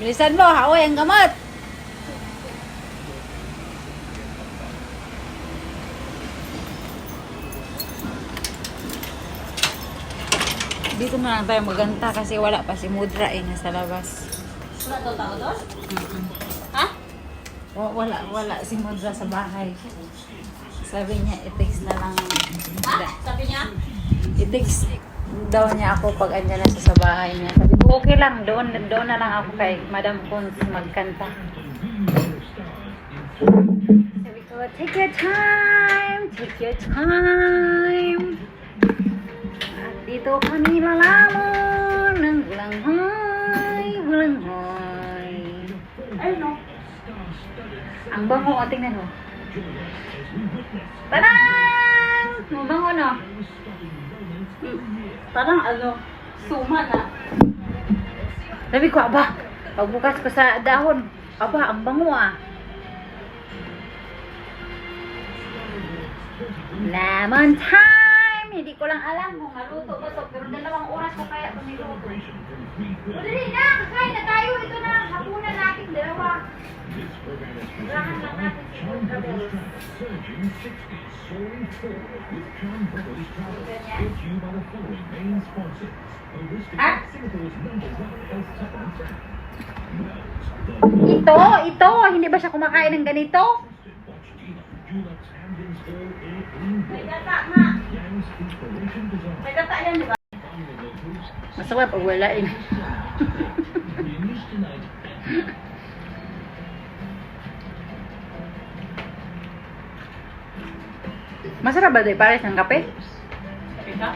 Bilisan mo, haoy ang gamot. Dito na lang tayo maganta kasi wala pa si Mudra nasa labas. Wala to tao doon? Ha? Wala si Mudra sa bahay. Sabi niya, i-text na lang. Ha? Sabi niya? I-text daw niya ako pag andyan na siya sa bahay niya. Sabi ko, okay lang, doon na lang ako kay Madam Cons magkanta. Sabi ko, take your time, take your time. At dito kami lalamon ng bulanghoy. Ay, no. Ang bango, o tingnan mo. Tanang! Ang bango, no? Parang ano, suma na. Sabi ko, aba, pagbukas ko sa dahon, aba, ang bango Lemon time! Hindi ko lang alam kung naluto ba ito, pero 2 oras ko kaya ito niluto. O dali na, kakain na tayo. Ito na, hapunan natin, 2. Rahan lang natin si Ultra Bells. Ha? Ito, hindi ba siya kumakain ng ganito? May gata nga. May gata yan, di ba? Masarap pag wala Masarap ba, Day? Pares ng kape? Ika?